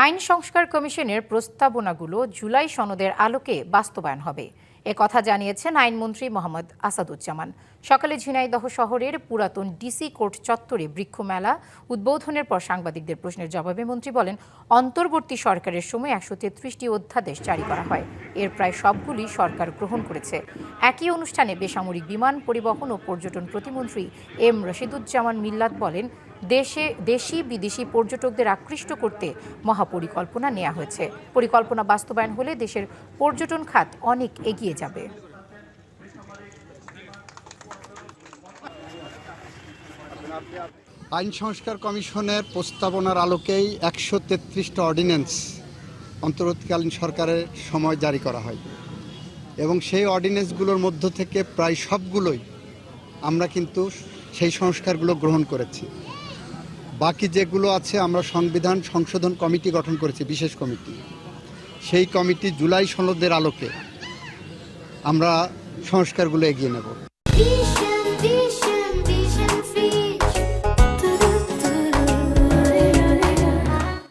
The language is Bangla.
আইন সংস্কার কমিশনের প্রস্তাবনাগুলো জুলাই সনদের আলোকে বাস্তবায়ন হবে কথা জানিয়েছেন আইনমন্ত্রী মোহাম্মদ আসাদুজ্জামান। সকালে ঝিনাইদহ শহরের পুরাতন ডিসি কোর্ট চত্বরে বৃক্ষমেলা উদ্বোধনের পর সাংবাদিকদের প্রশ্নের জবাবে মন্ত্রী বলেন, অন্তর্বর্তী সরকারের সময় ১৩৩টি অধ্যাদেশ জারি করা হয়। এর প্রায় সবগুলি সরকার গ্রহণ করেছে। একই অনুষ্ঠানে বেসামরিক বিমান পরিবহন ও পর্যটন প্রতিমন্ত্রী এম রশিদুজ্জামান মিল্লাত বলেন, দেশি বিদেশি পর্যটকদের আকৃষ্ট করতে মহাপরিকল্পনা নেওয়া হয়েছে। পরিকল্পনা বাস্তবায়ন হলে দেশের পর্যটন খাত অনেক এগিয়ে যাবে। আইন সংস্কার কমিশনের প্রস্তাবনার আলোকেই ১৩৩টা অর্ডিন্যান্স অন্তর্বর্তীকালীন সরকারের সময় জারি করা হয় এবং সেই অর্ডিন্যান্সগুলোর মধ্য থেকে প্রায় সবগুলোই আমরা কিন্তু সেই সংস্কারগুলো গ্রহণ করেছি। বাকি যেগুলো আছে আমরা সংবিধান সংশোধন কমিটি গঠন করেছি, বিশেষ কমিটি। সেই কমিটি জুলাই সনদের আলোকে আমরা সংস্কারগুলো এগিয়ে নেব।